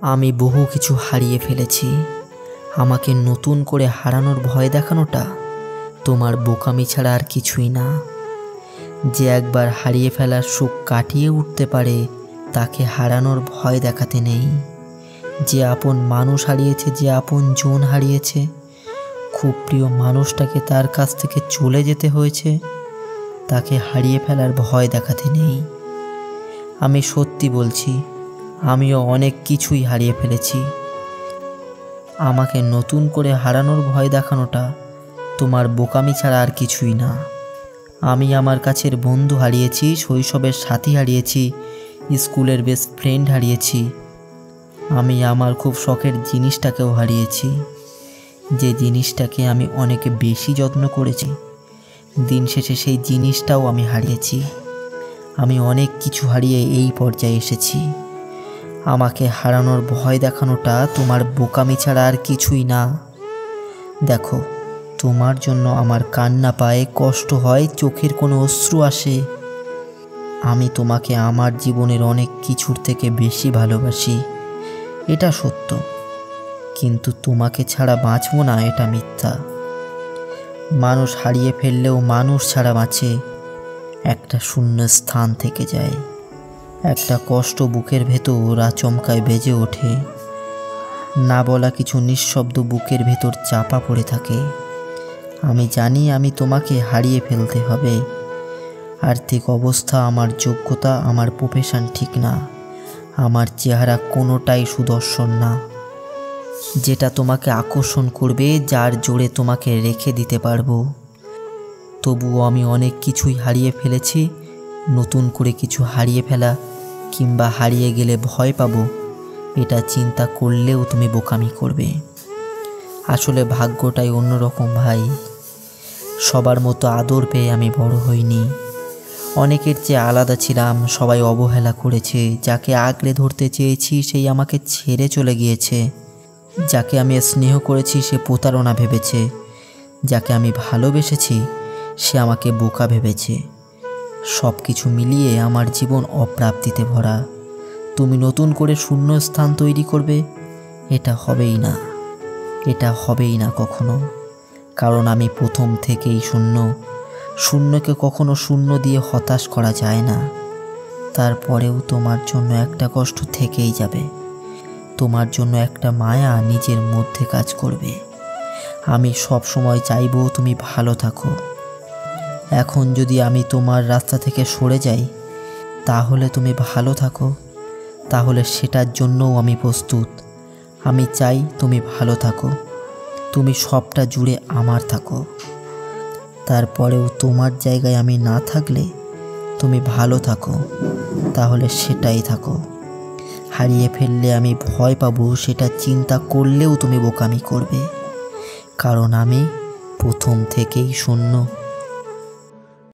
আমি বহু কিছু হারিয়ে ফেলেছি। আমাকে নতুন করে হারানোর ভয় দেখানোটা তোমার বোকামি ছাড়া আর কিছুই না। যে একবার হারিয়ে ফেলার সুখ কাটিয়ে উঠতে পারে তাকে হারানোর ভয় দেখাতে নেই। যে আপন মানুষ হারিয়েছে, যে আপন জন হারিয়েছে, খুব প্রিয় মানুষটাকে তার কাছ থেকে চলে যেতে হয়েছে, তাকে হারিয়ে ফেলার ভয় দেখাতে নেই। আমি সত্যি বলছি, আমিও অনেক কিছুই হারিয়ে ফেলেছি। আমাকে নতুন করে হারানোর ভয় দেখানোটা তোমার বোকামি ছাড়া আর কিছুই না। আমি আমার কাছের বন্ধু হারিয়েছি, শৈশবের সাথী হারিয়েছি, স্কুলের বেস্ট ফ্রেন্ড হারিয়েছি। আমি আমার খুব শখের জিনিসটাকেও হারিয়েছি, যে জিনিসটাকে আমি অনেক বেশি যত্ন করেছি। দিন শেষে সেই জিনিসটাও আমি হারিয়েছি। আমি অনেক কিছু হারিয়ে এই পর্যায়ে এসেছি। আমাকে হারানোর ভয় দেখানোটা তোমার বোকামি ছাড়া আর কিছুই না। দেখো, তোমার জন্য আমার কান্না পায়, কষ্ট হয়, চোখের কোনো অশ্রু আসে। আমি তোমাকে আমার জীবনের অনেক কিছুর থেকে বেশি ভালোবাসি, এটা সত্য। কিন্তু তোমাকে ছাড়া বাঁচব না, এটা মিথ্যা। মানুষ হারিয়ে ফেললেও মানুষ ছাড়া বাঁচে। একটা শূন্য স্থান থেকে যায়, একটা কষ্ট বুকের ভেতর আচমকায় বেজে ওঠে। না বলা কিছু নিঃশব্দ বুকের ভেতর চাপা পড়ে থাকে। আমি জানি আমি তোমাকে হারিয়ে ফেলতে হবে। আর্থিক অবস্থা, আমার যোগ্যতা, আমার প্রফেশন ঠিক না, আমার চেহারা কোনোটাই সুদর্শন না যেটা তোমাকে আকর্ষণ করবে, যার জোরে তোমাকে রেখে দিতে পারবো। তবুও আমি অনেক কিছুই হারিয়ে ফেলেছি। নতুন করে কিছু হারিয়ে ফেলা কিংবা হারিয়ে গেলে ভয় পাবো, এটা চিন্তা করলেও তুমি বোকামি করবে। আসলে ভাগ্যটাই অন্যরকম ভাই। সবার মতো আদর পেয়ে আমি বড় হইনি। অনেকের চেয়ে আলাদা ছিলাম, সবাই অবহেলা করেছে। যাকে আগলে ধরতে চেয়েছি সেই আমাকে ছেড়ে চলে গিয়েছে। যাকে আমি স্নেহ করেছি সে প্রতারণা ভেবেছে। যাকে আমি ভালোবেসেছি সে আমাকে বোকা ভেবেছে। সব কিছু মিলিয়ে আমার জীবন অপ্রাপ্তিতে ভরা। তুমি নতুন করে শূন্য স্থান তৈরি করবে, এটা হবেই না, এটা হবেই না কখনো। কারণ আমি প্রথম থেকেই শূন্য। শূন্যকে কখনো শূন্য দিয়ে হতাশ করা যায় না। তারপরেও তোমার জন্য একটা কষ্ট থেকেই যাবে। তোমার জন্য একটা মায়া নিজের মধ্যে কাজ করবে। আমি সব সময় চাইবো তুমি ভালো থাকো। এখন যদি আমি তোমার রাস্তা থেকে সরে যাই, তাহলে তুমি ভালো থাকো, তাহলে সেটার জন্যও আমি প্রস্তুত। আমি চাই তুমি ভালো থাকো, তুমি সবটা জুড়ে আমার থাকো। তারপরেও তোমার জায়গায় আমি না থাকলে তুমি ভালো থাকো, তাহলে সেটাই থাকো। হারিয়ে ফেললে আমি ভয় পাবো, সেটা চিন্তা করলেও তুমি বোকামি করবে। কারণ আমি প্রথম থেকেই শূন্য।